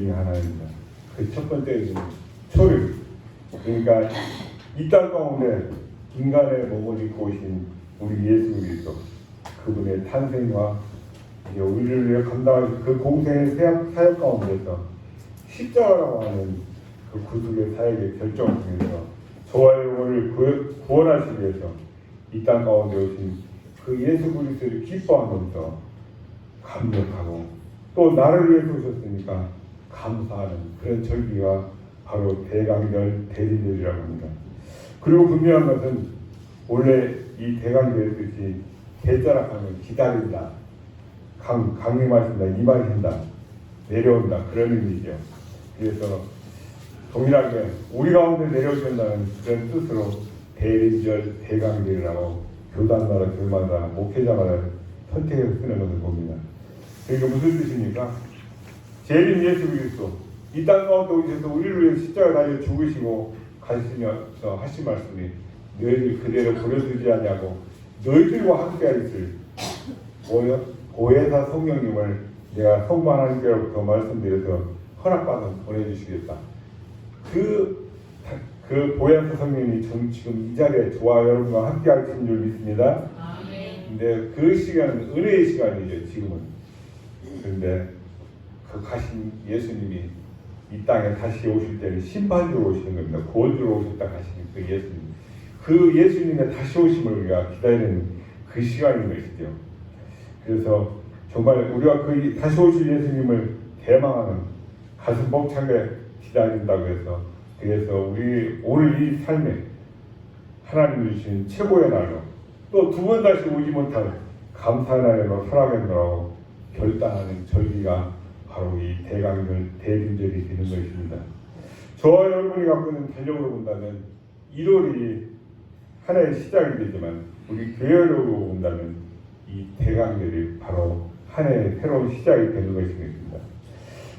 중에 하나입니다. 그 첫 번째는 초를, 그러니까 이 땅 가운데 인간의 몸을 입고 오신 우리 예수 그리스도, 그분의 탄생과 우리를 위해 감당하신 그 공생의 사역 가운데서 십자가라고 하는 그 구속의 사역의 결정을 통해서 저와 영혼을 구원하시기 위해서 이 땅 가운데 오신 그 예수 그리스도를 기뻐하면서 감격하고, 또 나를 위해서 오셨으니까 감사하는 그런 절기가 바로 대강절 대림절이라고 합니다. 그리고 분명한 것은 원래 이 대강절의 뜻이 대자락하면 기다린다, 강림하신다, 임하신다, 내려온다, 그런 의미죠. 그래서 동일하게 우리 가운데 내려오신다는 그런 뜻으로 대림절, 대강절이라고 교단마다 교마다 목회자마다 선택해서 쓰는 것을 봅니다. 그러니까 무슨 뜻입니까? 재림 예수 그리스도 이 땅 가운데 오셔서 우리를 위해 십자가 달려 죽으시고 가시면서 하신 말씀이 너희들 그대로 버려두지 않냐고 너희들과 함께 있을 보혜사 성령님을 내가 성만 하나님께로부터 말씀드려서 허락받아 보내주시겠다. 그 보혜사 성령님이 지금 이 자리에 저와 여러분과 함께 하신 줄 믿습니다. 근데 그 시간은 은혜의 시간이죠. 지금은. 그런데 그 가신 예수님이 이 땅에 다시 오실 때는 심판주로 오시는 겁니다. 구원주로 오셨다 가시는 그 예수님. 그 예수님의 다시 오심을 우리가 기다리는 그 시간인 것이죠. 그래서 정말 우리가 그 다시 오실 예수님을 대망하는 가슴 벅차게 기다린다고 해서, 그래서 우리 오늘 이 삶에 하나님 주신 최고의 날로 또 두 번 다시 오지 못할 감사의 날로 살아가느라고 결단하는 절기가 바로 이 대강절 대림절이 되는 것입니다. 저와 여러분이 갖고 있는 달력으로 본다면 1월이 하나의 시작이 되지만, 우리 교회로 본다면 이 대강절이 바로 한 해의 새로운 시작이 되는 것입니다.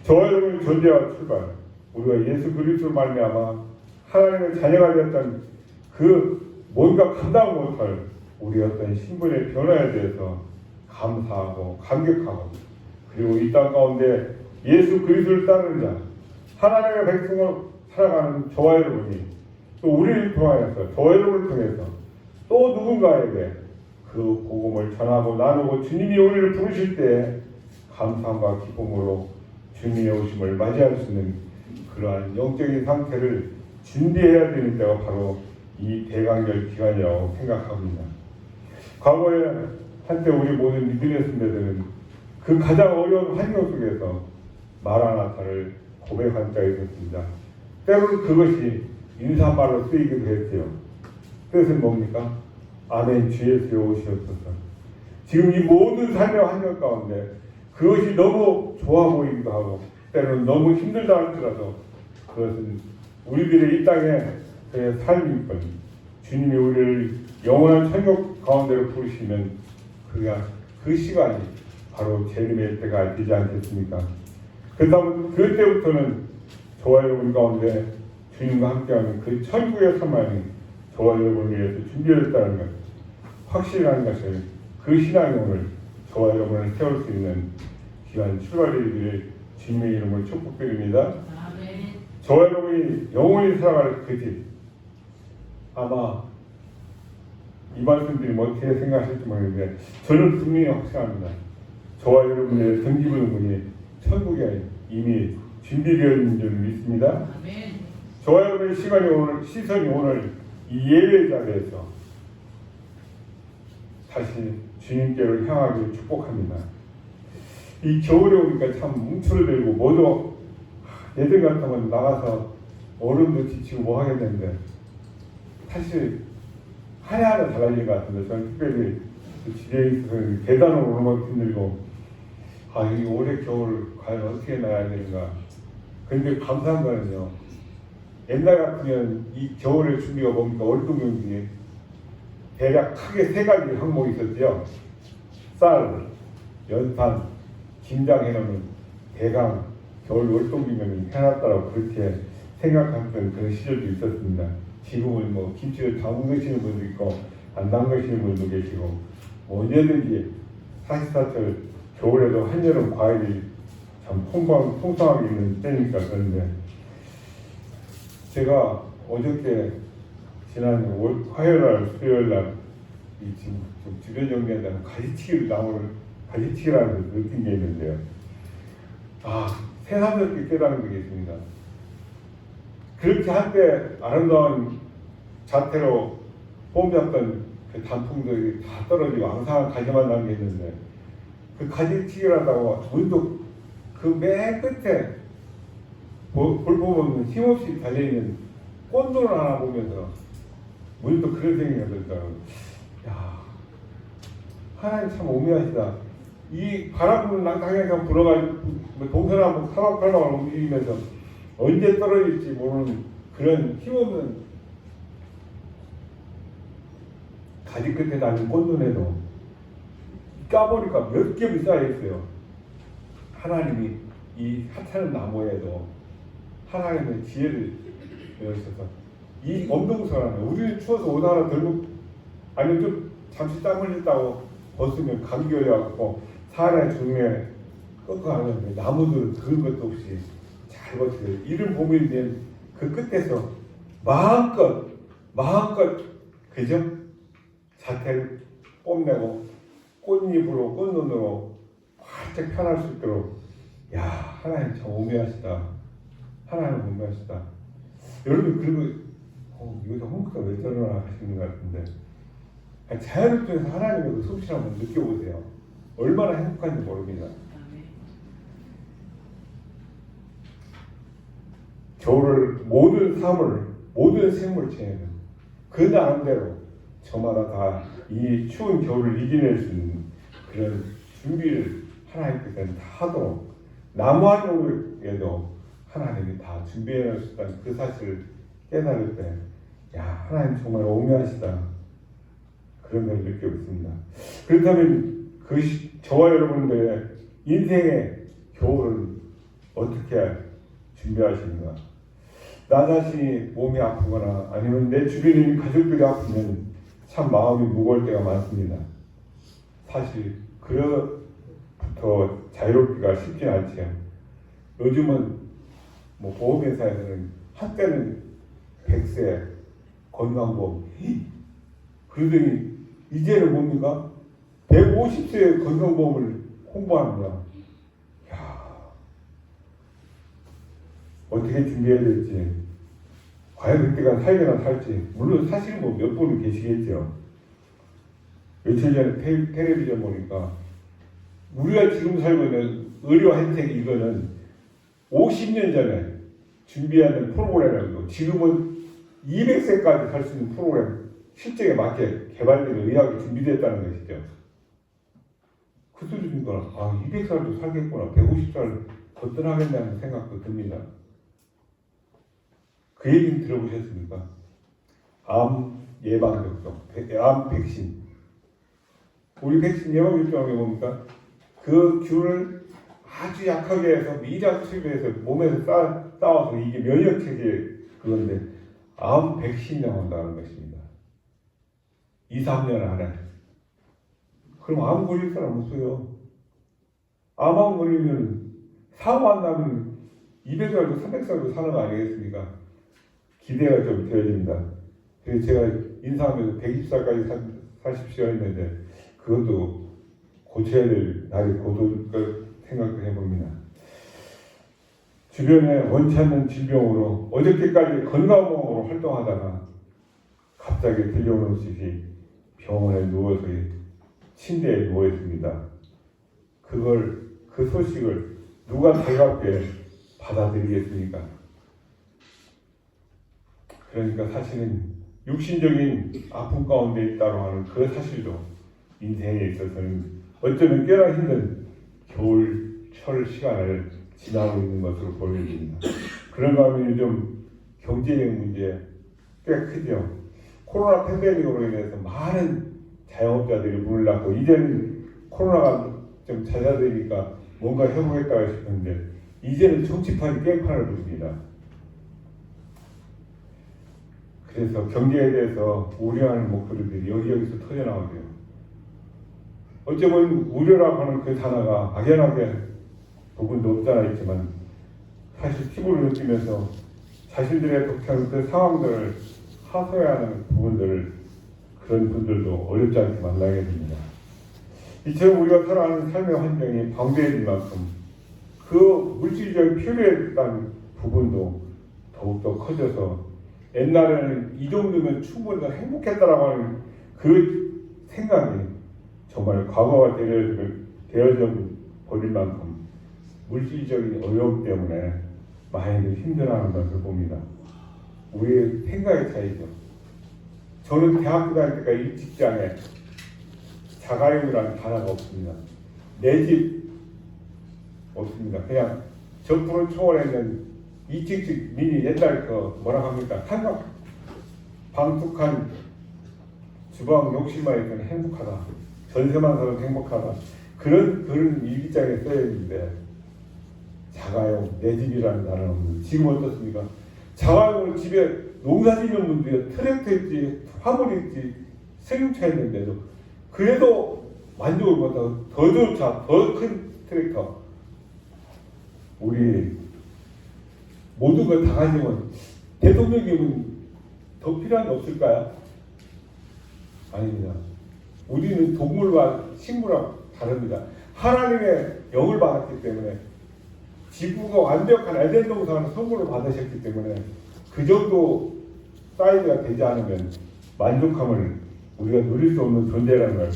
저와 여러분의 존재와 출발, 우리가 예수 그리스도로 말미암아 하나님의 자녀가 되었던 그 뭔가 감당 못할 우리 어떤 신분의 변화에 대해서 감사하고 감격하고, 그리고 이 땅 가운데 예수 그리스도를 따르는 자, 하나님의 백성을 살아가는 저와 여러분이 또 우리를 통하여서, 저와 여러분을 통해서 또 누군가에게 그 복음을 전하고 나누고 주님이 우리를 부르실 때 감사함과 기쁨으로 주님의 오심을 맞이할 수 있는 그러한 영적인 상태를 준비해야 되는 때가 바로 이 대강절 기간이라고 생각합니다. 과거에 한때 우리 모든 믿음의 선배들은 그 가장 어려운 환경 속에서 마라나타를 고백한 자가 있었습니다. 때로는 그것이 인사말로 쓰이기도 했죠. 뜻은 뭡니까? 아멘, 주 예수여 오시옵소서. 지금 이 모든 삶의 환경 가운데 그것이 너무 좋아 보이기도 하고, 때로는 너무 힘들다 할지라도 그것은 우리들의 이 땅의 그 삶일 뿐, 주님이 우리를 영원한 천국 가운데로 부르시면 그 시간이 바로 재림의 때가 되지 않겠습니까? 그다음 그때부터는 저와 여러분 가운데 주님과 함께하는 그 천국의 삶이 저와 여러분을 위해서 준비되었다는 것, 확실한 것을, 그 신앙이 오늘 저와 여러분을 세울 수 있는 귀한 출발일들을 주님의 이름으로 축복드립니다. 저와 여러분이 영원히 살아갈 그 집, 아마 이 말씀드리면 어떻게 생각하실지 모르겠는데 저는 분명히 확신합니다. 저와 여러분의 등기부는 분이 천국에 이미 준비되어 있는 줄 믿습니다. 저와 여러분의 시선이 오늘 이 예배 자리에서 다시 주님께로 향하기를 축복합니다. 이 겨울에 오니까 참 움츠러들고 모두 예전 같으면 나가서 얼음도 지치고 뭐 하겠는데 사실 하나하나 달라진 것 같은데, 저는 특별히 집에 있어서 계단을 오르는 것도 힘들고, 이 올해 겨울 과연 어떻게 나가야 되는가. 그런데 감사한 거는요, 옛날 같으면 이 겨울의 준비가 뭡니까? 월동경 중에 대략 크게 세 가지 항목이 있었죠. 쌀, 연탄, 김장 해놓으면 대강 겨울 월동기면 해놨다라고 그렇게 생각했던 그런 시절도 있었습니다. 지금은 뭐 김치를 담그시는 분도 있고 안 담그시는 분도 계시고, 언제든지 사시사철 겨울에도 한여름 과일이 참 풍성하게 있는 때니까 그런데 제가 어저께 지난 화요일날 수요일날 이 지금 좀 주변 정리한다는 가지치기라는 걸 느낀 게 있는데요. 새삼스럽게 깨달은 게 있습니다. 그렇게 한때 아름다운 자태로 뽐잡던 그 단풍들이 다 떨어지고 앙상한 가지만 남겨있는데 그 가지치기라다고 문득 그 맨 끝에 볼품없는 힘없이 달려있는 꽃눈을 하나 보면서 문득 그런 생각이 들더라고요. 야, 하나님 참 오묘하시다. 이 바람 부는 낙하강 불어가지고 동서남북 사방팔방을 움직이면서 언제 떨어질지 모르는 그런 힘없는 가지 끝에 달린 꽃눈에도 까보니까 몇 겹이 쌓여있어요. 하나님이 이 하찮은 나무에도 하나님의 지혜를 내주셔서 이 엄동설하는 우리는 추워서 옷 하나 들고 아니면 좀 잠시 땀 흘렸다고 벗으면 감기 걸려갖고 사람의 중에 꺾어가는데 나무들은 그런 것도 없이 잘 버텨요. 이른 봄이 된 그 끝에서 마음껏 그죠? 자태를 뽐내고 꽃잎으로 꽃눈으로 활짝 펴날 수 있도록 야 하나님 참 오묘하시다. 하나님 오묘하시다. 여러분 그리고 이거 홍크가 왜 저러나 하시는 것 같은데 자연을 통해서 하나님의 그 솜씨를 한번 느껴보세요. 얼마나 행복한지 모릅니다. 겨울을 모든 삶을 모든 생물체에는 그 나름대로 저마다 다 이 추운 겨울을 이겨낼 수 있는 그런 준비를 하나님께서는 다 하도록 나무 한 종류에도 하나님이 다 준비해 놓으셨다는 그 사실을 깨달을 때 야 하나님 정말 오묘하시다 그런 걸 느끼고 있습니다. 그렇다면 저와 여러분들의 인생의 겨울을 어떻게 준비하시는가? 나 자신이 몸이 아프거나 아니면 내 주변에 있는 가족들이 아프면 참 마음이 무거울 때가 많습니다. 사실 그로부터 자유롭기가 쉽지 않지요. 요즘은 보험회사에서는 한때는 100세 건강보험 그러더니 이제는 뭡니까? 150세 건강보험을 홍보하는 거야. 어떻게 준비해야 될지 과연 그때가 살게나 살지 물론 사실 몇 분은 계시겠죠. 며칠 전에 텔레비전 보니까 우리가 지금 살고 있는 의료 혜택 이거는 50년 전에 준비하는 프로그램이고 지금은 200세까지 살 수 있는 프로그램 실정에 맞게 개발된 의학이 준비됐다는 것이죠. 그 소리 듣니까 200살도 살겠구나 150살 거뜬하겠다는 생각도 듭니다. 그 얘기는 들어보셨습니까? 암 예방접종, 암 백신. 우리 백신 예방접종에 뭡니까? 그 균을 아주 약하게 해서 미장 투입해서 몸에서 쌓아서 이게 면역체계 그건데 암 백신 나온다는 것입니다. 2, 3년 안에. 그럼 암 걸릴 사람 없어요. 암 걸리면 사고 안 나면 200살도 300살도 사는 거 아니겠습니까? 기대가 좀 되어집니다. 그래서 제가 인사하면서 120살까지 사십시오 했는데 그것도 고쳐야 될 날이 곧 생각을 해봅니다. 주변에 원치 않는 질병으로 어저께까지 건강보험으로 활동하다가 갑자기 들려오는 소식이 병원에 누워서 침대에 누워 있습니다. 그 소식을 누가 달갑게 받아들이겠습니까? 그러니까 사실은 육신적인 아픔 가운데 있다고 하는 그 사실도 인생에 있어서는 어쩌면 꽤나 힘든 겨울철 시간을 지나고 있는 것으로 보여집니다. 그런가 하면 요즘 경제적 문제 꽤 크죠. 코로나 팬데믹으로 인해서 많은 자영업자들이 문을 닫고 이제는 코로나가 좀 잦아드니까 뭔가 해보겠다고 싶었는데 이제는 정치판이 깽판을 부립니다. 그래서 경제에 대해서 우려하는 목소리들이 여기저기서 터져나오죠. 어쩌면 우려라고 하는 그 단어가 막연하게 부분도 없잖아 있지만 사실 피부를 느끼면서 자신들의 독한 그 상황들을 하소연하는 부분들을 그런 분들도 어렵지 않게 만나게 됩니다. 이처럼 우리가 살아가는 삶의 환경이 방대해질 만큼 그 물질적 필요에 대한 부분도 더욱더 커져서 옛날에는 이 정도면 충분히 행복했다라고 하는 그 생각이 정말 과거가 되어져 버릴 만큼 물질적인 어려움 때문에 많이들 힘들어하는 것을 봅니다. 우리의 생각의 차이죠. 저는 대학교 다닐 때까지 이 직장에 자가용이라는 단어가 없습니다. 내 집 없습니다. 그냥 정부를 초월했는 2층씩 미니 옛날 그 뭐라고 합니까? 한강 방tuk한 주방 욕실만 있으면 행복하다. 전세만 사도 행복하다. 그런 일기장에 써야 했는데 자가용 내 집이라는 단어는 없는데 지금 어떻습니까? 자가용을 집에 농사 짓는 분들이 트랙터 있지 화물 있지 승용차 있는데도 그래도 만족을 못하고 더 좋은 차, 더 큰 트랙터 우리 모든 걸 다 가지면 대통령님은 더 필요한 게 없을까요? 아닙니다. 우리는 동물과 식물과 다릅니다. 하나님의 영을 받았기 때문에 지구가 완벽한 에덴 동산을 선물을 받으셨기 때문에 그 정도 사이즈가 되지 않으면 만족함을 우리가 누릴 수 없는 존재라는 걸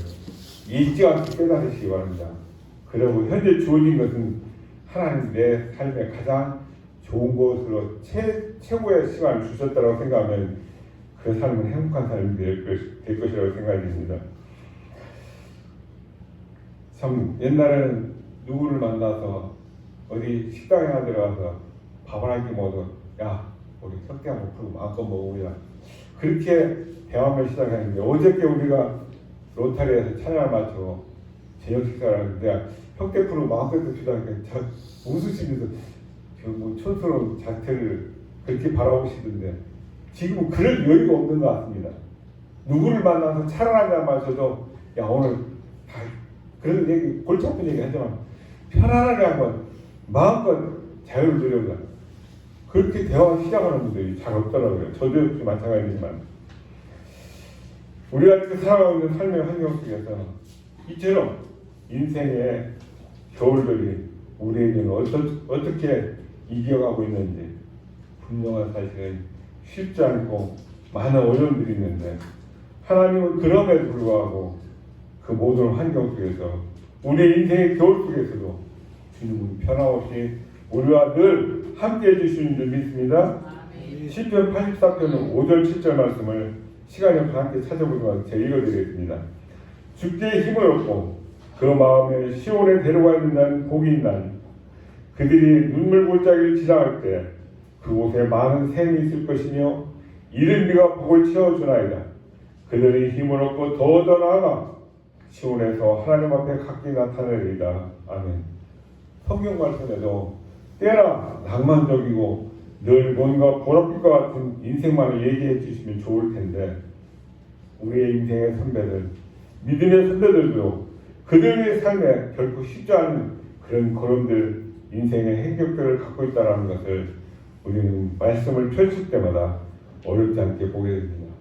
잊지 않고 깨달으시기 바랍니다. 그리고 현재 주어진 것은 하나님 내 삶의 가장 좋은 것으로 최고의 시간을 주셨다고 생각하면 그 삶은 행복한 삶이 될 것이라고 생각이 듭니다. 참 옛날에는 누구를 만나서 어디 식당에 하나 들어가서 밥 한 끼 먹어도 야 우리 석대 한번 풀고 마음껏 먹어보자 그렇게 대화를 시작했는데 어저께 우리가 로타리에서 찬양을 마치고 저녁 식사를 하는데 석대 풀고 마음껏 듭시다 하니까 웃으시면서 뭐 촌스러운 자태를 그렇게 바라보시던데 지금은 그럴 여유가 없는 것 같습니다. 누구를 만나서 차를 한잔 마셔도 야 오늘 다 그런 얘기 골치 아픈 얘기 하지만 편안하게 한번 마음껏 자유를 누려보자 그렇게 대화 시작하는 분들이 잘 없더라고요. 저도 역시 마찬가지지만 우리가 이렇게 살아가고 있는 삶의 환경 속에서 이처럼 인생의 겨울들이 우리에게는 어떻게 이겨가고 있는지 분명한 사실은 쉽지 않고 많은 어려움들이 있는데 하나님은 그럼에도 불구하고 그 모든 환경 속에서 우리의 인생의 겨울 속에서도 주님은 변함없이 우리와 늘 함께해 주시는 줄 믿습니다. 시편 84편 5절 7절 말씀을 시간이 없어 함께 찾아보도록 제가 읽어드리겠습니다. 주께 힘을 얻고 그 마음에 시온에 데려가 있는 복이 있나니 그들이 눈물 골짜기를 지나갈 때 그곳에 많은 샘이 있을 것이며 이른 비가 복을 채워주나이다. 그들이 힘을 얻고 더 나아가 시온에서 하나님 앞에 각기 나타내리이다. 아멘. 성경 말씀에도 때나 낭만적이고 늘 뭔가 보랏빛과 같은 인생만을 얘기해 주시면 좋을 텐데 우리의 인생의 선배들, 믿음의 선배들도 그들의 삶에 결코 쉽지 않은 그런 걸음들, 인생의 행적들을 갖고 있다는 것을 우리는 말씀을 펼칠 때마다 어렵지 않게 보게 됩니다.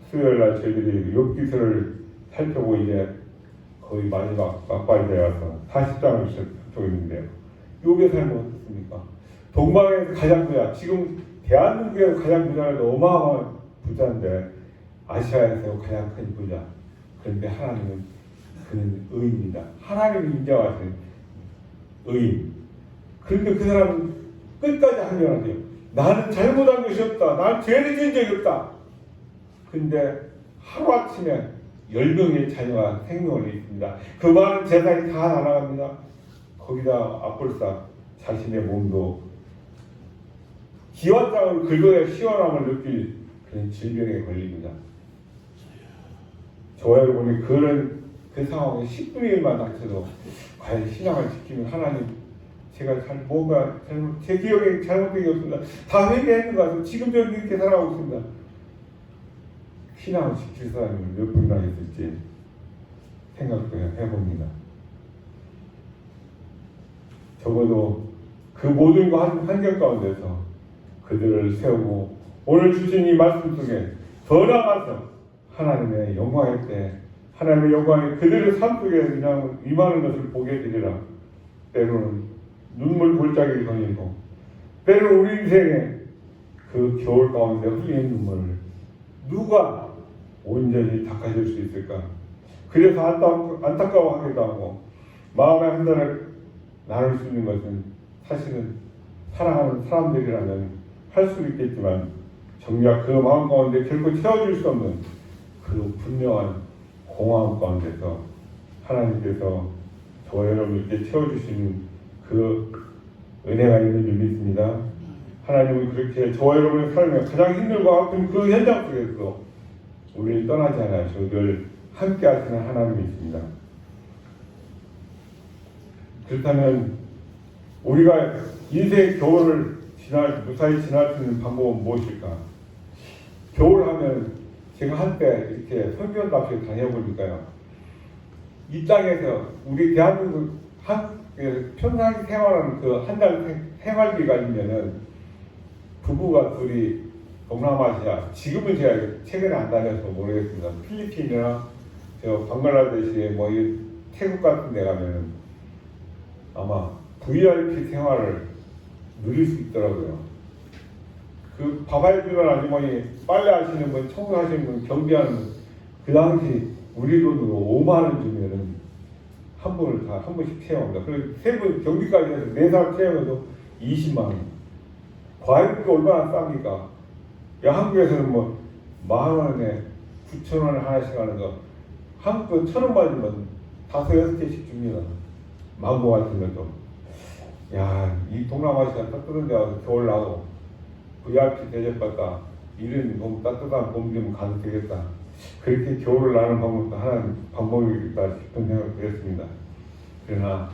수요일날 저희들이 욥기서를 살펴보고 이제 거의 마지막 막바지에 와서 40장을 접하고 있는데요. 욥의 삶은 어떻습니까? 동방에서 가장 부자, 지금 대한민국에서 가장 부자라도 어마어마한 부자인데 아시아에서 가장 큰 부자. 그런데 하나님은 그는 의인입니다. 하나님이 인정하시는 의인. 그런데 그 사람은 끝까지 항변하죠. 나는 잘못한 것이 없다. 나는 죄를 지은 적이 없다. 근데 하루아침에 10명의 자녀가 생명을 잃습니다. 그 많은 재산이 다 날아갑니다. 거기다 앞불사 자신의 몸도 기와장을 긁어야 시원함을 느낄 그런 질병에 걸립니다. 저와 여러분이 그 상황에 10분의 1만 닥쳐도 과연 신앙을 지키면 하나님 제가 제 기억에 잘못된 게 없습니다. 다 회개했는 것 같아요. 지금 저는 이렇게 살아가고 있습니다. 신앙을 지킬 사람이 몇 분이나 있을지 생각도 해봅니다. 적어도 그 모든 환경 가운데서 그들을 세우고 오늘 주신 이 말씀 속에 더 나아가서 하나님의 영광의 때 하나님의 영광이 그들의 삶 속에 그냥 임하는 것을 보게 되리라. 때로는 눈물 골짜기를 거니고 때로는 우리 인생의 그 겨울 가운데 흘리는 눈물을 누가 온전히 닦아줄 수 있을까? 그래서 안타까워하기도 하고 마음의 한자를 나눌 수 있는 것은 사실은 사랑하는 사람들이라면 할 수 있겠지만 정작 그 마음 가운데 결코 채워줄 수 없는 그 분명한 공허함 가운데서 하나님께서 저와 여러분께 채워주시는 그 은혜가 있는 줄 믿습니다. 하나님은 그렇게 저와 여러분의 삶에 가장 힘들고 아픈 그 현장 속에서 우리를 떠나지 않으시고 늘 함께 하시는 하나님이십니다. 그렇다면 우리가 인생의 겨울을 무사히 지날 수 있는 방법은 무엇일까? 겨울 하면 제가 한때 이렇게 선교답게 다녀보니까요. 이 땅에서 우리 대한민국 평생 생활하는 그 한 달 생활비가 있면은 부부가 둘이 동남아시아, 지금은 제가 최근에 안 다녀서 모르겠습니다. 필리핀이나 저 방글라데시 뭐 이 태국 같은 데 가면은 아마 VIP 생활을 누릴 수 있더라고요. 그 밥 해주는 아주머니, 빨래 하시는 분, 청소하시는 분, 경비하는 분, 그 당시 우리 돈으로 5만 원 주면은 한 분을 다 한 번씩 채워옵니다. 그리고 세 분 경비까지 해서 4사람 채워도 20만 원. 과일비가 얼마나 쌉니까? 야, 한국에서는 뭐 10,000원에 9,000원 하나씩 하는 거, 한국은 1,000원 받으면 5-6개씩 줍니다. 망고 같은 것도. 야, 이 동남아시아 따뜻한 데 와서 겨울 나고 VIP 대접받다 이런 너무 따뜻한 봄 좀 가도 되겠다. 그렇게 겨울을 나는 방법도 하나는 방법이겠다 싶은 생각이 들었습니다. 그러나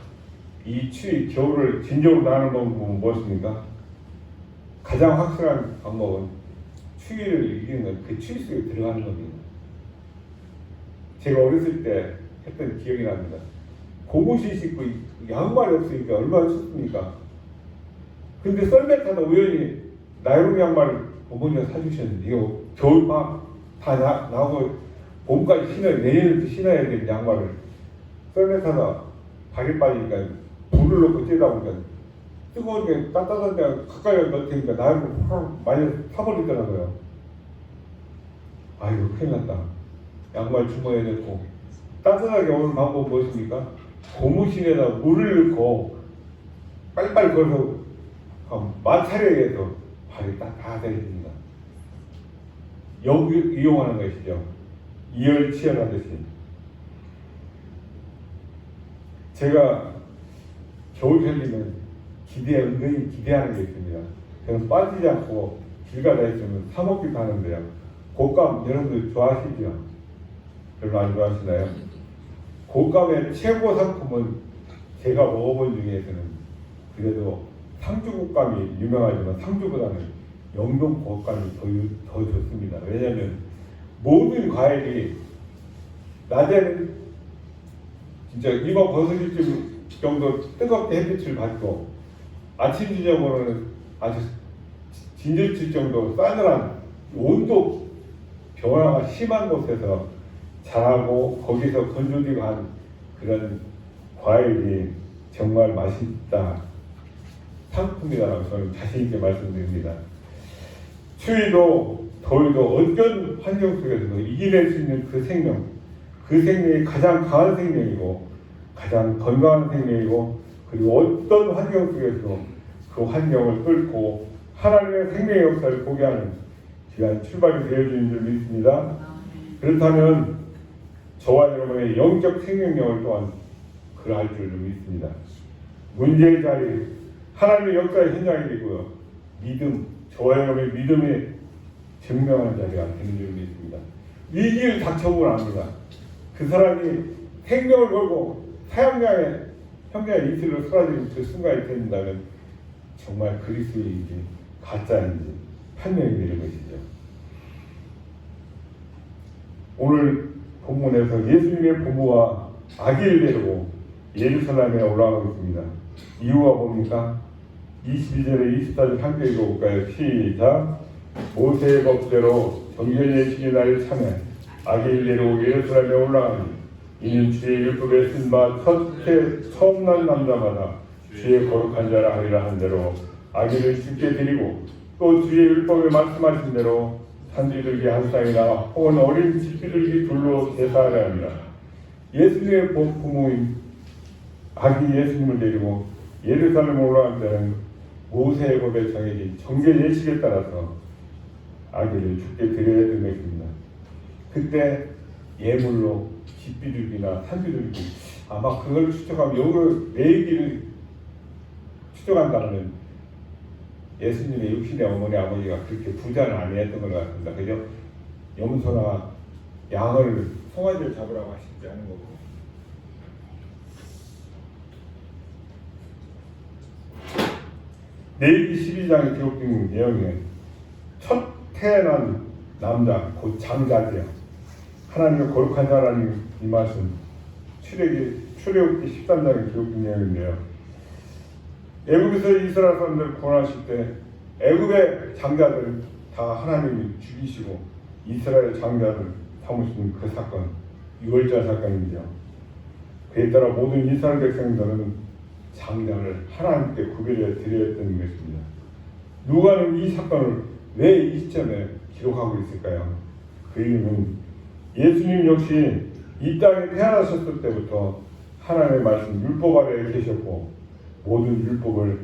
이 추위, 겨울을 진정으로 나는 방법은 무엇입니까? 가장 확실한 방법은 추위를 이기는 건 그 추위 속에 들어가는 겁니다. 제가 어렸을 때 했던 기억이 납니다. 고무신 신고 양말이 없으니까 얼마나 춥습니까? 근데 썰매 타다 우연히 나이론 양말을 어머니가 사주셨는데 이거 겨울방 다 나오고 봄까지 신어야 내년부터 신어야 될 양말을 썰매 타다 발이 빠지니까 불을 넣고 쬐다 보니까 뜨거운 게 따뜻한 데 가까이 넣으니까 나이론 확 많이 타버리더라고요. 아이고 큰일 났다. 양말 주머니에 넣고 따뜻하게 오는 방법은 무엇입니까? 고무신에다 물을 넣고 빨리빨리 걸어서 마찰에 해서 발이 딱 닿아집니다. 여기 이용하는 것이죠. 이열치열하듯이. 제가 겨울 살리면 은근히 기대하는 게 있습니다. 저는 빠지지 않고 길 가다 있으면 사 먹기도 하는데요. 곶감 여러분들 좋아하시죠? 별로 안 좋아하시나요? 곶감의 최고 상품은 제가 먹어본 중에서는 그래도 상주 곶감이 유명하지만 상주보다는 영동 곶감이 더 좋습니다. 왜냐하면 모든 과일이 낮에는 진짜 이마 벗어질 정도 뜨겁게 햇빛을 받고 아침 저녁으로는 아주 진저칠 정도로 싸늘한 온도 변화가 심한 곳에서 자라고 거기서 건조되고 한 그런 과일이 정말 맛있다 상품이다라고 저는 자신있게 말씀드립니다. 추위도 더위도 어떤 환경 속에서도 이겨낼 수 있는 그 생명이 가장 강한 생명이고 가장 건강한 생명이고 그리고 어떤 환경 속에서 그 환경을 뚫고 하나님의 생명의 역사를 보게 하는 귀한 출발이 되어주는 줄 믿습니다. 그렇다면 저와 여러분의 영적 생명력을 또한 그러할 줄 믿습니다. 문제의 자리, 하나님의 역사의 현장이 되고요. 믿음, 저와 여러분의 믿음에 증명하는 자리가 되는 줄 믿습니다. 위기를 닥쳐보면 압니다. 그 사람이 생명을 걸고 사형장에 형장의 이틀로 쏟아지는 그 순간이 된다면 정말 그리스도인지 가짜인지 판명이 되는 것이죠. 오늘 본문에서 예수님의 부모와 아기를 데리고 예루살렘에 올라가고 있습니다. 이유가 뭡니까? 22절에 24절 함께 읽어볼까요? 시작. 모세의 법대로 정결 예식의 날을 참여 아기를 데려오기 예루살렘에 올라가니 이는 주의 율법에 쓴 바 처음 난 남자마다 주의 거룩한 자라 하리라 한 대로 아기를 주께 드리고 또 주의 율법에 말씀하신 대로 산지들기 한 쌍이나 혹은 어린 집비둘기 둘로 제사하려 합니다. 예수님의 부모인 아기 예수님을 데리고 예루살렘에 올라간 때는 모세의 법에 정해진 정결 예식에 따라서 아기를 주께 드려야 되는 것입니다. 그때 예물로 집비둘기나 산비둘기 아마 그걸 추적하면 여기 매기를 추적한다면 예수님의 육신의 어머니 아버지가 그렇게 부자는 아니었던 것 같습니다. 그죠? 염소나 양을 송아지를 잡으라고 하시지 않은 거고. 레위기 12장에 기록된 내용에 첫 태어난 남자 곧 장자죠. 하나님의 거룩한 자라는 이 말씀 출애굽기 13장에 기록된 내용인데요. 애굽에서 이스라엘 사람들을 구원하실 때 애굽의 장자들 다 하나님이 죽이시고 이스라엘 장자를 삼으신 그 사건, 유월절 사건이죠. 그에 따라 모든 이스라엘 백성들은 장자를 하나님께 구별해 드렸던 것입니다. 누가는 이 사건을 왜 이 시점에 기록하고 있을까요? 그 이유는 예수님 역시 이 땅에 태어나셨을 때부터 하나님의 말씀 율법 아래에 계셨고 모든 율법을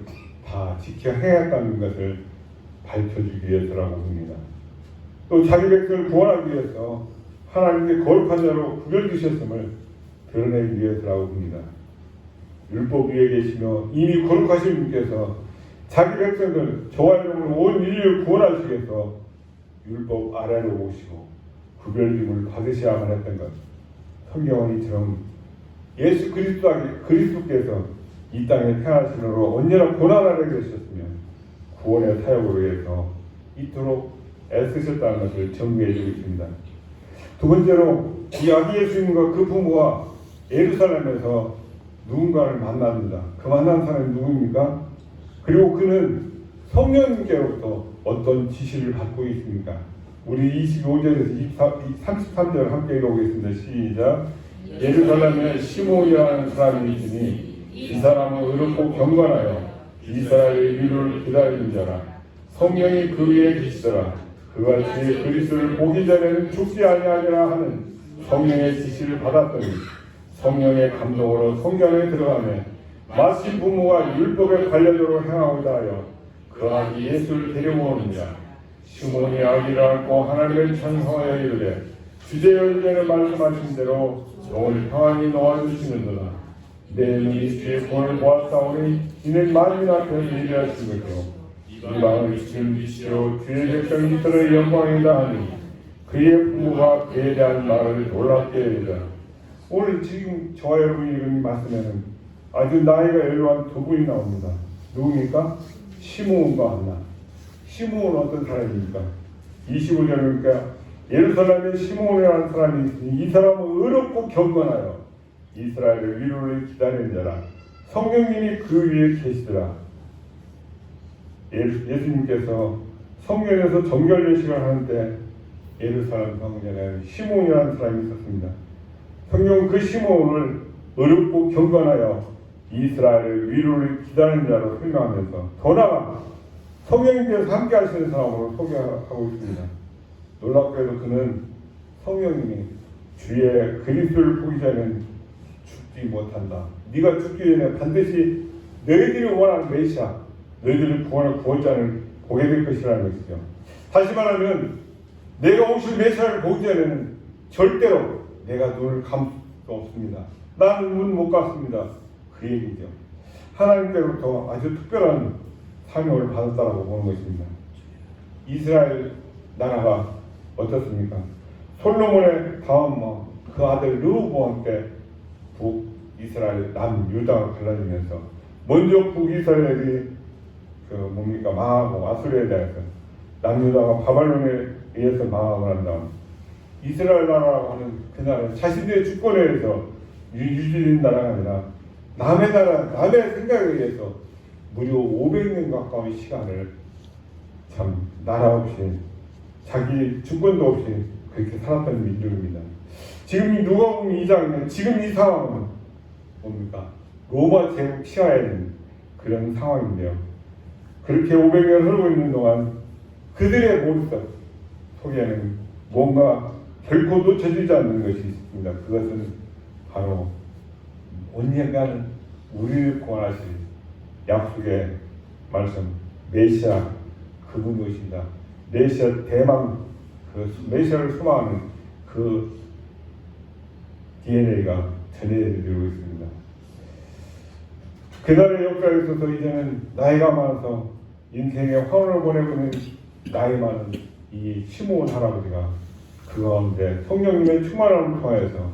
다 지켜 행했다는 것을 밝혀주기 위해서라고 봅니다. 또 자기 백성을 구원하기 위해서 하나님께 거룩한 자로 구별되셨음을 드러내기 위해서라고 봅니다. 율법 위에 계시며 이미 거룩하신 분께서 자기 백성들 저와 여러분 온 인류를 구원하시기 위해서 율법 아래로 오시고 구별됨을 받으셔야만 했던 것. 성경은 이처럼 예수 그리스도께서 이 땅에 태어나시므로 언제나 고난 아래 계셨으며 구원의 사역으로 위해서 이토록 애쓰셨다는 것을 정리해 주고 있습니다. 두 번째로 이 아기 예수님과 그 부모가 예루살렘에서 누군가를 만납니다. 그 만난 사람이 누구입니까? 그리고 그는 성령님께로부터 어떤 지시를 받고 있습니까? 우리 25절에서 33절 함께 읽어보겠습니다. 시작. 예루살렘에 시몬이라는 사람이 있으니 이 사람은 의롭고 경건하여 이스라엘의 위로를 기다리는 자라. 성령이 그 위에 계시더라. 그가 주의 그리스도를 보기 전에는 죽지 아니하리라 하는 성령의 지시를 받았더니 성령의 감동으로 성전에 들어가며 마치 부모가 율법의 관례대로 행하고자 하여 그 아기 예수를 데려오는 자 시몬이 아기를 안고 하나님을 찬송하여 이르되 주제 열전에 말씀하신 대로 영을 평안히 놓아주시는도다. 내 눈이 주의 구원을 보았사오니 이는 만민 앞에서 예배하신 것이요 이방은 주님 이시로 주의 백성 이스라엘의 영광이다 하니 그의 부모가 그에 대한 말을 놀랍게 여기다. 오늘 지금 저와 여러분이 읽은 말씀에는 아주 나이가 연로한 두 분이 나옵니다. 누굽니까? 시므온과 한나. 시므온은 어떤 사람입니까? 25절이니까 예루살렘에 시므온이라는 사람이 있으니 이 사람은 의롭고 경건하여 이스라엘의 위로를 기다리는 자라. 성령님이 그 위에 계시더라. 예수님께서 성전에서 정결 예식을 하는데 예루살렘 성전에 시므온이라는 사람이 있었습니다. 성경은 그 시므온을 의롭고 경건하여 이스라엘의 위로를 기다리는 자로 설명하면서 더 나아가 성령님께서 함께 하시는 사람으로 소개하고 있습니다. 놀랍게도 그는 성령님이 주의 그리스도를 보기 전에는 죽지 못한다. 네가 죽기 전에 반드시 너희들이 원하는 메시아, 너희들을 구원할 구원자를 보게 될 것이라는 것이죠. 다시 말하면 내가 오실 메시아를 보기 전에는 절대로 내가 눈을 감을 수 없습니다. 나는 눈 못 감습니다. 그 얘기죠. 하나님께로부터 아주 특별한 사명을 받았다라고 보는 것입니다. 이스라엘 나라가 어떻습니까? 솔로몬의 다음 그 아들 르호보암 때 북이스라엘 남유다가 갈라지면서 먼저 북이스라엘이 망하고 아수르에 대해서 남유다가 바벨론에 의해서 망하고 난 다음 이스라엘 나라라고 하는 그 나라는 자신들의 주권에 의해서 유지된 나라가 아니라 남의 나라, 남의 생각에 의해서 무려 500년 가까운 시간을 참 나라 없이 자기 주권도 없이 그렇게 살았던 민족입니다. 지금 이 누가복음 2장에 지금 이 상황은 뭡니까? 로마 제국 치하에 있는 그런 상황인데요. 그렇게 500년 흐르고 있는 동안 그들의 머릿속 속에는 뭔가 결코 놓쳐지지 않는 것이 있습니다. 그것은 바로 언젠가는 우리를 구원하실 약속의 말씀 메시아 그분 것입니다. 메시아 대망 그 메시아를 소망하는 그 DNA가 전해지고 있습니다. 그날의 역사에 있어서 이제는 나이가 많아서 인생의 황혼을 보내고 있는 나이 많은 이 시므온 할아버지가 그 가운데 성령님의 충만함을 통하여서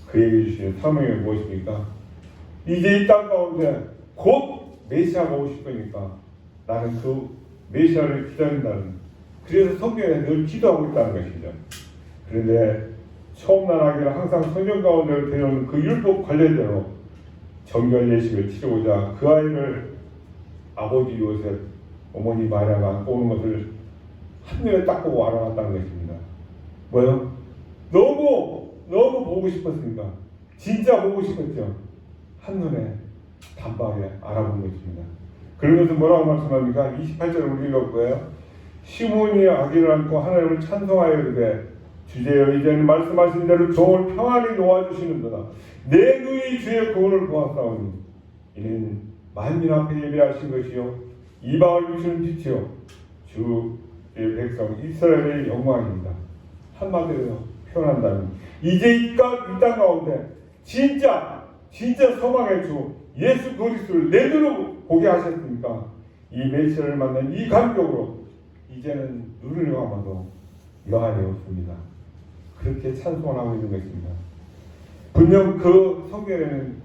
그에게 주신 사명이 무엇입니까? 이제 이 땅 가운데 곧 메시아가 오실 거니까 나는 그 메시아를 기다린다는, 그래서 성경에 늘 기도하고 있다는 것이죠. 그런데 처음 난 아기를 항상 성경 가운데 데려오는 그 율법 관례대로 정결 예식을 치르고자 그 아이를 아버지 요셉, 어머니 마리아가 안고 오는 것을 한눈에 딱 보고 알아봤다는 것입니다. 뭐요? 너무 보고 싶었으니까, 진짜 보고 싶었죠. 한눈에 단박에 알아본 것입니다. 그러면서 뭐라고 말씀합니까? 28절을 우리가 읽었고요. 시므온이 아기를 안고 하나님을 찬송하여 이르되 주제여 이제는 말씀하신 대로 종을 평안히 놓아주시는도다. 내 눈이 주의 구원을 보았사오니 이는 만민 앞에 예배하신 것이요 이방을 비추는 빛이요 주의 백성 이스라엘의 영광입니다. 한마디로 표현한다면 이제 이 땅 가운데 진짜 소망의 주 예수 그리스도를 내 눈으로 보게 하셨으니까 이 메시아를 만난 이 감격으로 이제는 눈을 감아도 여한이 없습니다. 그렇게 찬송을 하고 있는 것입니다. 분명 그 성경에는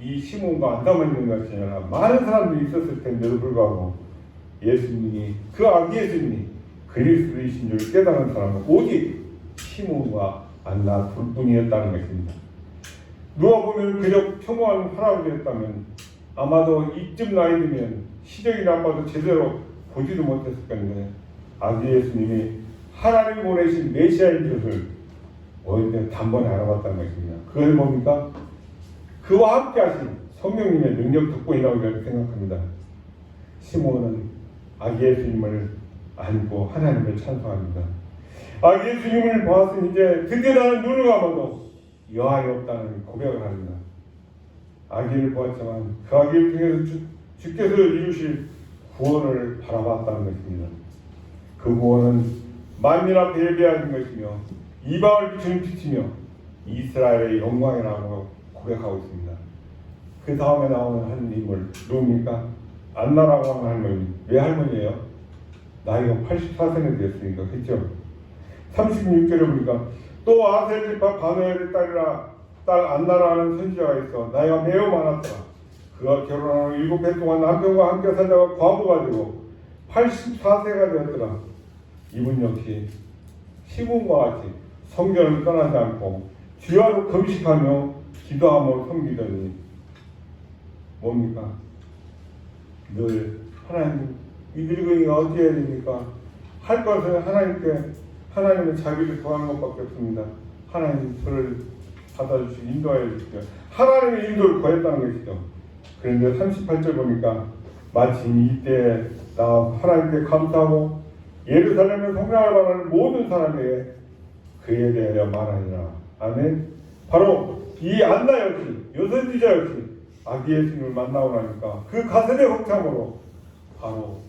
이 시몬과 안 담아있는 것이 아니라 많은 사람들이 있었을 텐데도 불구하고 예수님이 그 아기 예수님이 그리스도이신 줄 깨달은 사람은 오직 시몬과 안나 둘뿐이었다는 것입니다. 누가 보면 그저 평범한 할아버지였다면 아마도 이쯤 나이 되면 시력이나 아마도 제대로 보지도 못했을 건데 아기 예수님이 하나님 보내신 메시아인 것을 어딘데 단번에 알아봤다는 것입니다. 그것이 뭡니까? 그와 함께 하신 성령님의 능력 덕분이라고 저는 생각합니다. 시몬은 아기 예수님을 안고 하나님을 찬송합니다. 아기 예수님을 보았으니 이제 드디어 나는 눈을 감아도 여한이 없다는 고백을 합니다. 아기를 보았지만 그 아기를 통해서 주께서 이루실 구원을 바라봤다는 것입니다. 그 구원은 만민 앞에 예배하는 것이며 이방을 비추는 빛이며 이스라엘의 영광이라고 고백하고 있습니다. 그 다음에 나오는 한 인물 누굽니까? 안나라고 하는 할머니. 왜 할머니예요? 나이가 84세는 됐으니까. 그렇죠? 36절에 보니까 또 아셀 지파 바누엘의 딸 안나라는 선지자가 있어 나이가 매우 많았더라. 그가 결혼한 후 7해 동안 남편과 함께 살다가 과부가 되고 84세가 되었더라. 이분 역시 시몬과 같이 성전을 떠나지 않고 주야로 금식하며 기도하며 섬기더니 뭡니까? 늘 하나님 이 늙은이가 어찌 해야 됩니까? 할 것은 하나님의 자비를 구하는 것밖에 없습니다. 하나님 저를 받아주시고 인도하여 주십시오. 하나님의 인도를 구했다는 것이죠. 그런데 38절 보니까 마침 이때 나 하나님께 감사하고 예루살렘의 성장을 바라는 모든 사람에게 그에 대하여 말하니라. 아멘. 바로 이 안나 역시 여선지자 역시 아기 예수님을 만나고 나니까 그 가슴의 벅참으로 바로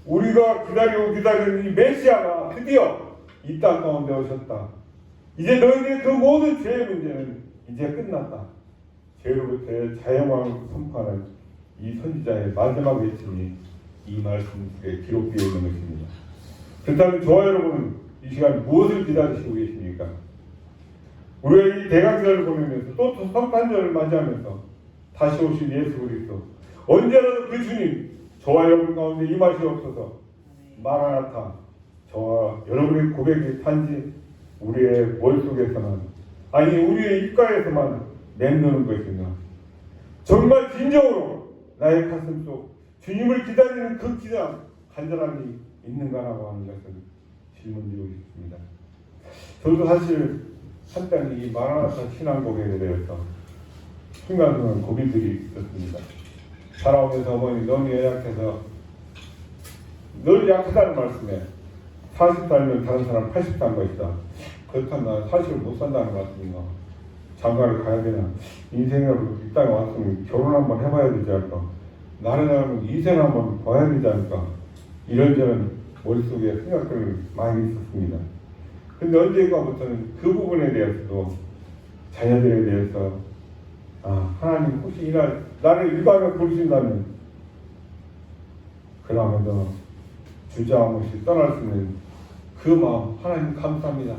우리가 기다리는 이 메시아가 드디어 이 땅 가운데 오셨다. 이제 너희들의 그 모든 죄의 문제는 이제 끝났다. 죄로부터의 자영광을 선포하는 이 선지자의 마지막 외침이 이 말씀 속에 기록되어 있는 것입니다. 그렇다면 저와 여러분은 이 시간 무엇을 기다리시고 계십니까? 우리가 이 대강절을 보내면서 또 성탄절을 맞이하면서 다시 오신 예수 그리스도 언제라도 그 주님 저와 여러분 가운데 임하시옵소서. 마라나타 저와 여러분의 고백이 단지 우리의 머릿속에서만 아니 우리의 입가에서만 맴도는 것인가? 정말 진정으로 나의 가슴 속 주님을 기다리는 그 기다 간절함이 있는가라고 하는 것을 질문드리고 싶습니다. 저도 사실 한때는 이 마라나타 신앙고백에 대해서 순간순간 고민들이 있었습니다. 살아오면서 어머니 너무 연약해서 늘 약하다는 말씀에 40살면 다른 사람 80살 한 것이다. 그렇다면 나 40을 못 산다는 말씀인가? 장가를 가야 되나? 인생으로 이 땅에 왔으면 결혼 한번 해봐야 되지 않을까? 나는 하면 이생 한번 봐야 되지 않을까? 이런저런 머릿속에 생각들을 많이 있었습니다. 근데 언젠가부터는 그 부분에 대해서도 자녀들에 대해서 하나님 혹시 이날 나를 일방에 부르신다면 그러면서 주저함 없이 떠날 수 있는 그 마음 하나님 감사합니다.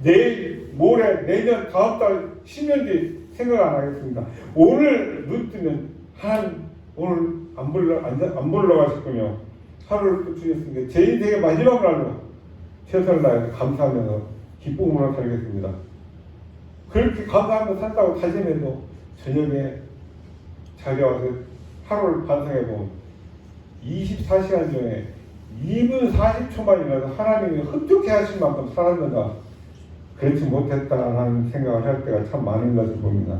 내일, 모레, 내년, 다음 달, 10년 뒤 생각 안 하겠습니다. 오늘 눈 뜨면 하나님 오늘 안 불러 가셨군요. 하루를 또 주셨으니까 제 인생의 마지막 날로 최선을 다해서 감사하면서 기쁨으로 살겠습니다. 그렇게 감사하면서 산다고 다짐해도 저녁에 자기 와서 하루를 반성해보면 24시간 중에 2분 40초만이라도 하나님이 흡족해 하신 만큼 살았는가 그렇지 못했다는 생각을 할 때가 참 많은 것을 봅니다.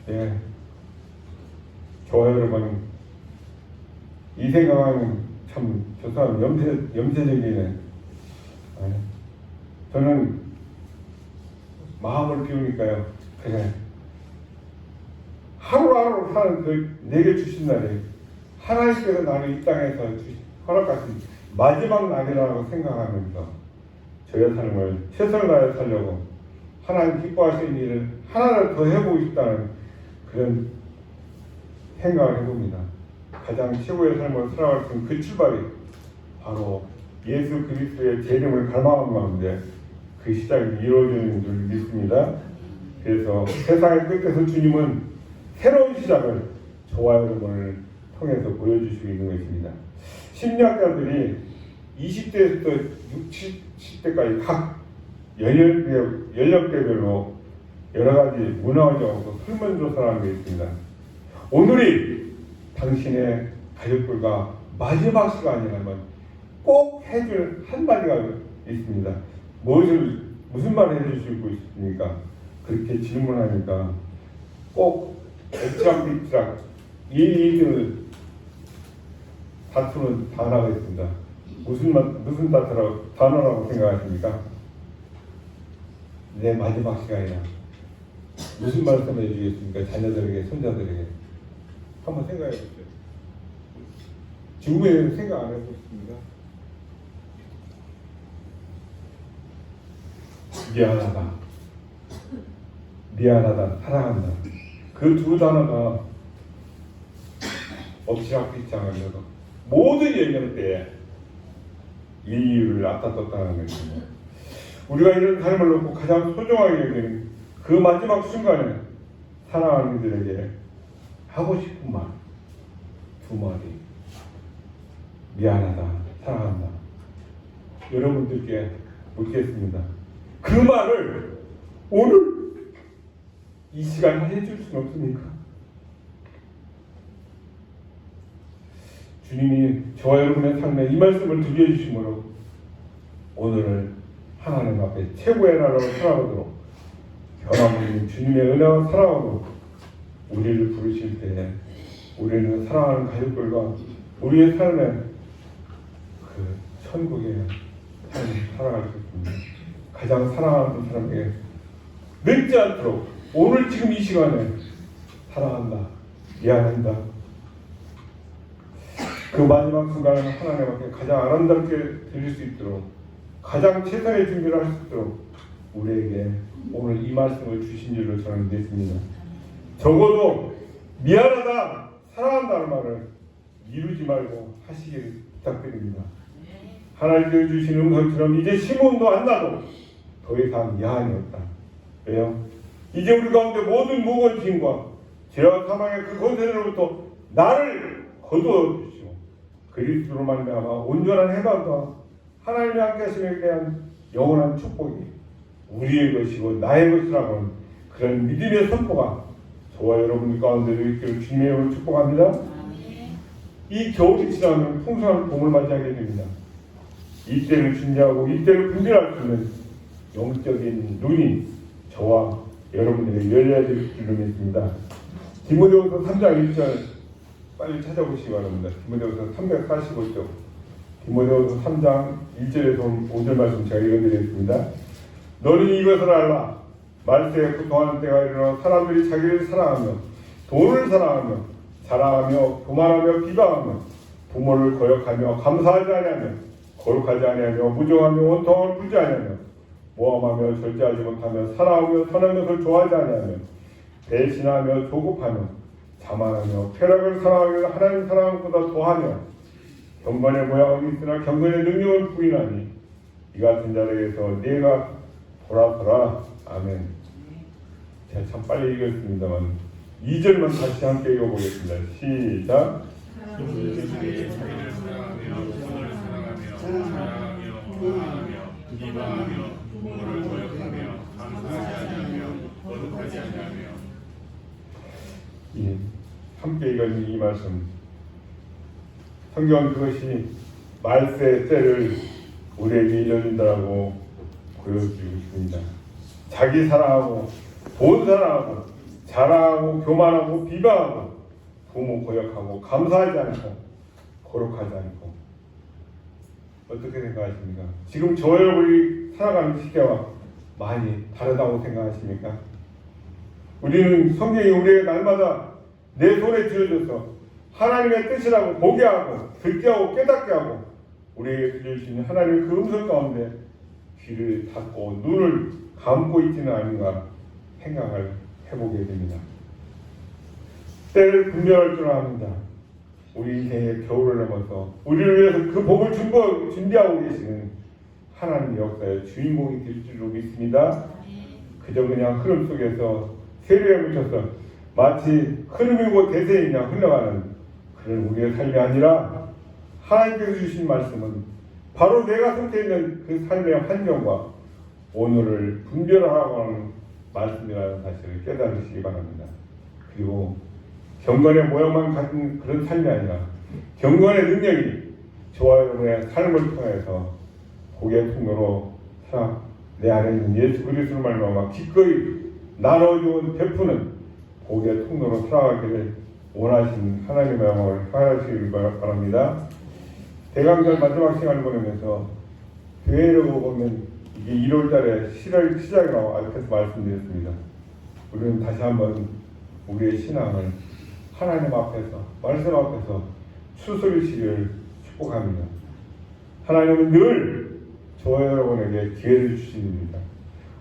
예, 저와 여러분 이 생각하면 참 저 사람 염세적이네. 저는 마음을 비우니까요. 그래 하루하루 사는 그 내게 주신 날이 하나님께서 나를 이 땅에서 허락하신 마지막 날이라고 생각하면서 저의 삶을 최선을 다해 살려고 하나님 기뻐하시는 일을 하나를 더 해보고 싶다는 그런 생각을 해봅니다. 가장 최고의 삶을 살아갈 수 있는 그 출발이 바로 예수 그리스도의 재림을 갈망하는 가운데 그 시작이 이루어지는 줄 믿습니다. 그래서 세상의 끝에서 주님은 새로운 시작을 저와 여러분을 통해서 보여주시고 있는 것입니다. 심리학자들이 20대에서부터 60, 70대까지 각 연령대별로 여러 가지 문화적으로 설문조사를 하는 게 있습니다. 오늘이 당신의 가족들과 마지막 시간이라면 꼭 해줄 한마디가 있습니다. 무슨 말을 해주시고 있습니까? 그렇게 질문하니까 꼭 엎치락뒤치락 이 얘기를 다투는 단어가 있습니다. 무슨 단어라고 생각하십니까? 내 마지막 시간이나 무슨 말씀 해주겠습니까? 자녀들에게, 손자들에게 한번 생각해 보세요. 죽음에 대해서 생각 안 해보셨습니까? 미안하다, 사랑한다. 그 두 단어가 엎치락뒤치락하면서 모든 얘기할 때 이유를 앞다뒀다는 것입니다. 우리가 이런 삶을 놓고 가장 소중하게 여기는 그 마지막 순간에 사랑하는 이들에게 하고 싶은 말 두 마디. 미안하다, 사랑한다. 여러분들께 묻겠습니다. 그 말을 오늘 이 시간에 해줄 수는 없습니까? 주님이 저와 여러분의 삶에 이 말씀을 들려주심으로 오늘을 하나님 앞에 최고의 날로 살아가도록 변함없는 주님의 은혜와 살아가도록 우리를 부르실 때 우리는 사랑하는 가족들과 우리의 삶에 그 천국의 삶을 살아갈 수 있습니다. 가장 사랑하는 사람에게 늦지 않도록 오늘 지금 이 시간에 사랑한다, 미안한다. 그 마지막 순간을 하나님 앞에 가장 아름답게 드릴 수 있도록 가장 최선의 준비를 할 수 있도록 우리에게 오늘 이 말씀을 주신 줄로 저는 믿습니다. 적어도 미안하다, 사랑한다는 말을 미루지 말고 하시길 부탁드립니다. 하나님께서 주신 음성처럼 이제 시몬도 안 나도 더 이상 야한이 없다. 왜요? 이제 우리 가운데 모든 무거운 짐과 죄와 사망의 그 권세로부터 나를 거두어 주시오. 그리스도로 말미암아 온전한 해방과 하나님의 함께 하심에 대한 영원한 축복이 우리의 것이고 나의 것이라고는 그런 믿음의 선포가 저와 여러분 가운데도 있기를 주님의 이름으로 축복합니다. 이 겨울이 지나면 풍성한 봄을 맞이하게 됩니다. 이때를 준비하고 이때를 분별할 수 있는 영적인 눈이 저와 여러분들에게 열려야 될 줄로 믿습니다. 디모데후서 3장 1절 빨리 찾아보시기 바랍니다. 디모데후서 345쪽 디모데후서 3장 1절에서 5절 말씀 제가 읽어드리겠습니다. 너는 이것을 알라. 말세에 고통하는 때가 이르러 사람들이 자기를 사랑하며 돈을 사랑하며 자랑하며 교만하며 비방하며 부모를 거역하며 감사하지 아니하며 거룩하지 아니하며 무정하며 원통을 풀지 아니하며 모함하며 절제하지 못하며 사랑하며 선한 것을 좋아하지 아니하며 배신하며 조급하며 자만하며 쾌락을 사랑하며 하나님 사랑하는 것보다 더하며 경건의 모양은 있으나 경건의 능력을 부인하니 이 같은 자들에게서 네가 돌아서라. 아멘. 제가 참 빨리 읽었습니다만 2절만 다시 함께 읽어보겠습니다. 시작. 예, 함께 읽은 이 말씀 성경은 그것이 말세의 때를 우리에게 이뤄준다라고 보여주고 있습니다. 자기 사랑하고 돈 사랑하고 자랑하고 교만하고 비방하고 부모 거역하고 감사하지 않고 거룩하지 않고 어떻게 생각하십니까? 지금 저 여러분이 살아가는 시대와 많이 다르다고 생각하십니까? 우리는 성경이 우리에게 날마다 내 손에 쥐어줘서 하나님의 뜻이라고 보게 하고 듣게 하고 깨닫게 하고 우리에게 들려주시는 하나님의 그 음성 가운데 귀를 닫고 눈을 감고 있지는 아닌가 생각을 해보게 됩니다. 때를 분별할 줄 압니다. 우리 인생의 겨울을 넘어서 우리를 위해서 그 복을 준비하고 계시는 하나님의 역사의 주인공이 될 줄로 믿습니다. 그저 그냥 흐름 속에서 세류에 묻혀서 마치 흐름이고 대세이냐 흘러가는 그런 우리의 삶이 아니라 하나님께서 주신 말씀은 바로 내가 속해 있는 그 삶의 환경과 오늘을 분별하라고 하는 말씀이라는 사실을 깨달으시기 바랍니다. 그리고 경건의 모양만 가진 그런 삶이 아니라 경건의 능력이 저와 여러분의 삶을 통해서 복의 통로로 내 안에 있는 예수 그리스도를 말미암아 기꺼이 나눠주는 베푸는 복의 통로로 살아가기를 원하시는 하나님의 영광을 하시길 바랍니다. 대강절 마지막 시간을 보내면서 교회를 보면 이게 1월달에 7월 시작이라고 앞에서 말씀드렸습니다. 우리는 다시 한번 우리의 신앙을 하나님 앞에서 말씀 앞에서 추스리시기를 축복합니다. 하나님은 늘 저와 여러분에게 기회를 주십니다.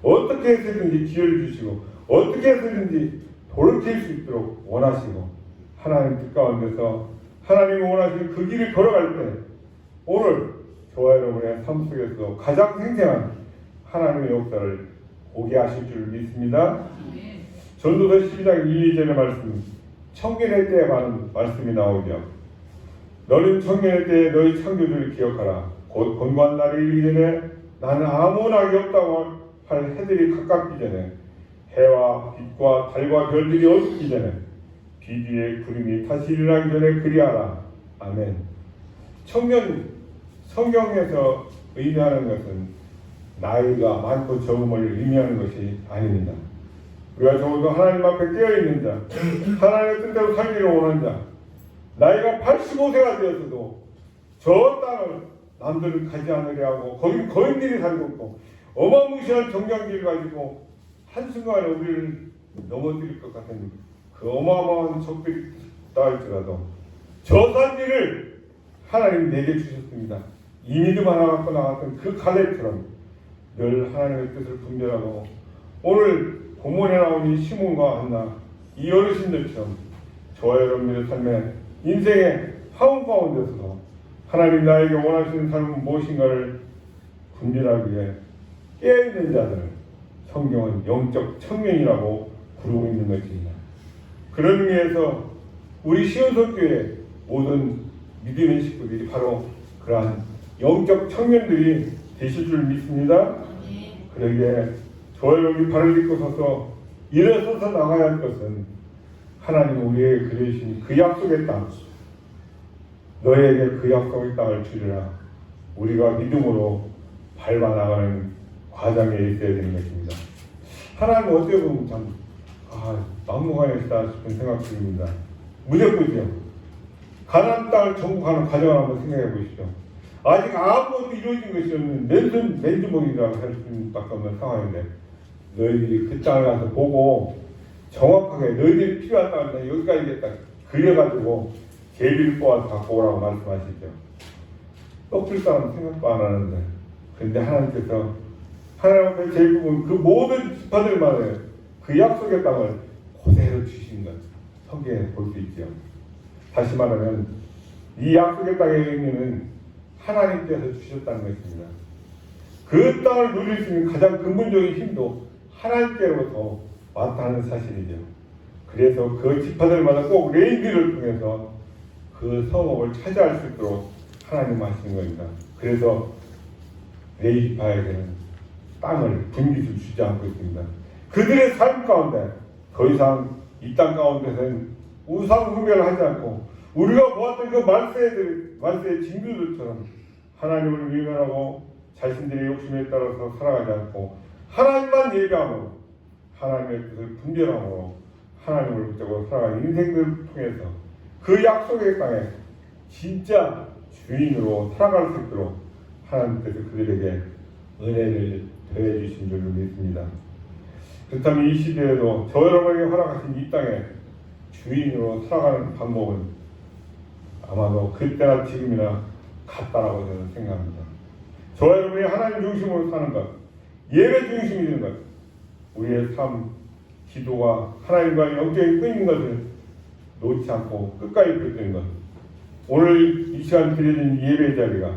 어떻게 해서든지 기회를 주시고 어떻게 해서든지 돌이킬 수 있도록 원하시고 하나님 뜻 가운데서 하나님이 원하시는 그 길을 걸어갈 때 오늘 저와 여러분의 삶 속에서 가장 생생한 하나님의 역사를 보게 하실 줄 믿습니다. 전도서 12장 1, 2절의 말씀 청년의 때에 관한 말씀이 나오죠. 너는 청년의 때에 너희 창조주를 기억하라. 곧 권고한 날이 이르기 전에 나는 아무 낙이 없다고 할 해들이 가깝기 전에 해와 빛과 달과 별들이 어둡기 전에 비 뒤에 구름이 다시 일어나기 전에 그리하라. 아멘. 청년 성경에서 의미하는 것은 나이가 많고 적음을 의미하는 것이 아닙니다. 우리가 적어도 하나님 앞에 깨어있는 자, 하나님의 뜻대로 살기를 원하는 자, 나이가 85세가 되었어도 저 땅을 남들은 가지 않으려 하고 거기 거인들이 살고 있고 어마무시한 정경기를 가지고 한순간에 우리를 넘어뜨릴 것 같은 그 어마어마한 적들이 있다 할지라도 저 산지를 하나님이 내게 주셨습니다. 이 믿음 하나 갖고 나왔던 그 갈렙처럼 늘 하나님의 뜻을 분별하고 오늘 본문에 나온 이 시몬과 한나 이 어르신들처럼 저와 여러분들의 삶에 인생의 화음 가운데서 하나님 나에게 원하시는 삶은 무엇인가를 분별하기 위해 깨어있는 자들을 성경은 영적 청년이라고 부르고 있는 것입니다. 그런 의미에서 우리 시온석교회 모든 믿음의 식구들이 바로 그러한 영적 청년들이 되실 줄 믿습니다. 그러기에 저와 여러분이 발을 딛고 서서 일어서서 나가야 할 것은 하나님 우리에게 그려주신 그 약속의 땅, 너에게 그 약속의 땅을 주리라, 우리가 믿음으로 밟아 나가는 과정에 있어야 되는 것입니다. 하나님 어떻게 보면 참 막무가내시다 싶은 생각이 듭니다. 무조건이요. 가나안 땅을 정복하는 과정을 한번 생각해 보십시오. 아직 아무것도 이루어진 것이 없는 맨주먹이라고 할 수밖에 없는 상황인데, 너희들이 그 땅을 가서 보고 정확하게 너희들이 필요한 땅을 여기까지 있겠다 그래가지고 제비를 뽑아서 갖고 오라고 말씀하시죠. 떡줄 사람 생각도 안 하는데, 근데 하나님께서 하나님 앞에 제일 부분 그 모든 지파들만의 그 약속의 땅을 그대로 주신 것 성경에 볼 수 있죠. 다시 말하면 이 약속의 땅의 의미는 하나님께서 주셨다는 것입니다. 그 땅을 누릴 수 있는 가장 근본적인 힘도 하나님께로부터 왔다는 사실이죠. 그래서 그 지파들마다 꼭 레위기를 통해서 그 성읍을 차지할 수 있도록 하나님 하시는 겁니다. 그래서 레위 지파에게는 땅을 분깃을 주지 않고 있습니다. 그들의 삶 가운데 더 이상 이 땅 가운데서는 우상 숭배를 하지 않고 우리가 보았던 그 말세의 징조들처럼 하나님을 위반하고 자신들의 욕심에 따라서 살아가지 않고 하나님만 예배함으로 하나님의 뜻을 분별함으로 하나님을 붙잡고 살아가는 인생들을 통해서 그 약속의 땅에 진짜 주인으로 살아갈 수 있도록 하나님께서 그들에게 은혜를 더해 주신 줄로 믿습니다. 그렇다면 이 시대에도 저 여러분에게 허락하신 이 땅에 주인으로 살아가는 방법은 아마도 그때나 지금이나 같다라고 저는 생각합니다. 저 여러분이 하나님 중심으로 사는 것, 예배 중심이 되는 것, 우리의 삶, 기도가 하나님과의 영적인 끈인 것을 놓지 않고 끝까지 붙드는 것, 오늘 이 시간 드려진 예배 자리가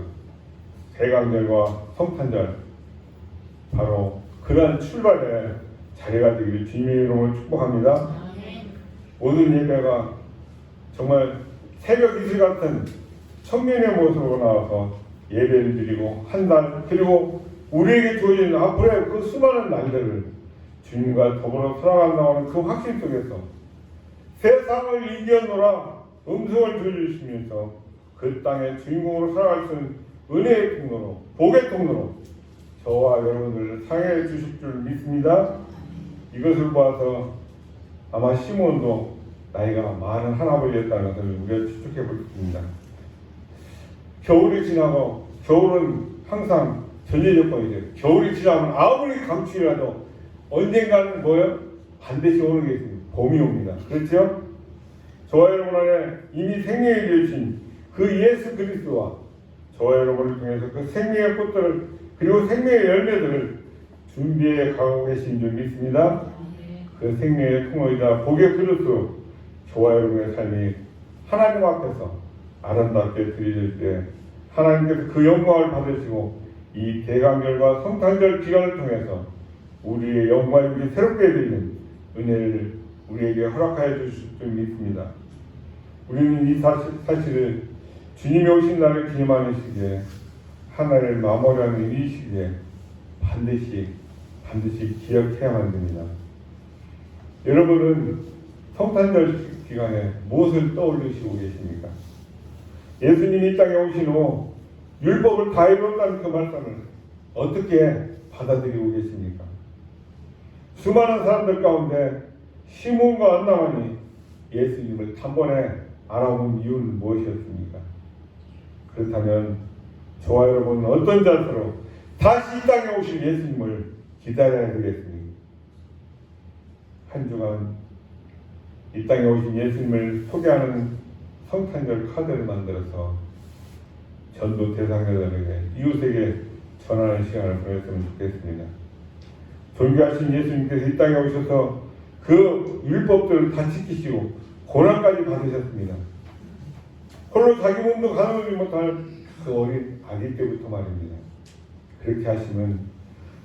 대강절과 성탄절, 바로 그러한 출발의 자리가 되기를 주님의 이름으로 축복합니다. 모든 예배가 정말 새벽 이슬 같은 청년의 모습으로 나와서 예배를 드리고 한 달, 그리고 우리에게 주어진 앞으로의 그 수많은 날들을 주님과 더불어 살아간다는 그 확신 속에서 세상을 이겨노라 음성을 들려주시면서 그 땅의 주인공으로 살아갈 수 있는 은혜의 통로로, 복의 통로로 저와 여러분들을 상해 주실 줄 믿습니다. 이것을 보아서 아마 시몬도 나이가 많은 할아버지였다는 것을 우리가 추측해 볼 수 있습니다. 겨울이 지나고, 겨울은 항상 전제 조건이죠. 겨울이 지나면 아무리 강추위라도 언젠가는 반드시 오는 게 있습니다. 봄이 옵니다. 그렇죠? 저와 여러분 안에 이미 생명이 되신 그 예수 그리스도와 저와 여러분을 통해서 그 생명의 꽃들을, 그리고 생명의 열매들을 준비해 가고 계신 줄 믿습니다. 그 생명의 통로이자 복의 그릇으로 저와 여러분의 삶이 하나님 앞에서 아름답게 드려질 때 하나님께서 그 영광을 받으시고 이 대강절과 성탄절 기간을 통해서 우리의 영광이 새롭게 되는 은혜를 우리에게 허락하여 주실 줄 믿습니다. 우리는 이 사실을 주님이 오신 날을 기념하는 시기에, 하나를 마무리하는 이 시기에 반드시 기억해야만 됩니다. 여러분은 성탄절 기간에 무엇을 떠올리시고 계십니까? 예수님이 이 땅에 오신 후 율법을 다 이뤘다는 그 말씀을 어떻게 받아들이고 계십니까? 수많은 사람들 가운데 시몬과 안나만이 예수님을 단번에 알아본 이유는 무엇이었습니까? 그렇다면 저와 여러분은 어떤 자세로 다시 이 땅에 오실 예수님을 기다려야 되겠습니까? 한 주간 이 땅에 오신 예수님을 소개하는 성탄절 카드를 만들어서 전도 대상자들에게, 이웃에게 전하는 시간을 보냈으면 좋겠습니다. 존귀하신 예수님께서 이 땅에 오셔서 그 율법들을 다 지키시고 고난까지 받으셨습니다. 홀로 자기 몸도 가누지 못할 그 어린 아기 때부터 말입니다. 그렇게 하시면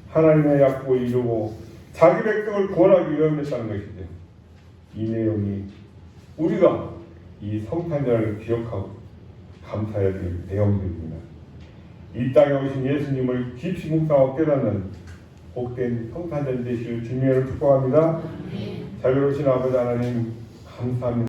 하나님의 약속을 이루고 자기 백성을 구원하기 위함이었다는 것이죠. 이 내용이 우리가 이 성탄절을 기억하고 감사해야 될 내용들입니다. 이 땅에 오신 예수님을 깊이 묵상하고 깨닫는 복된 성탄절 되시길 주님으로 축복합니다. 자비로우신 아버지 하나님 감사합니다.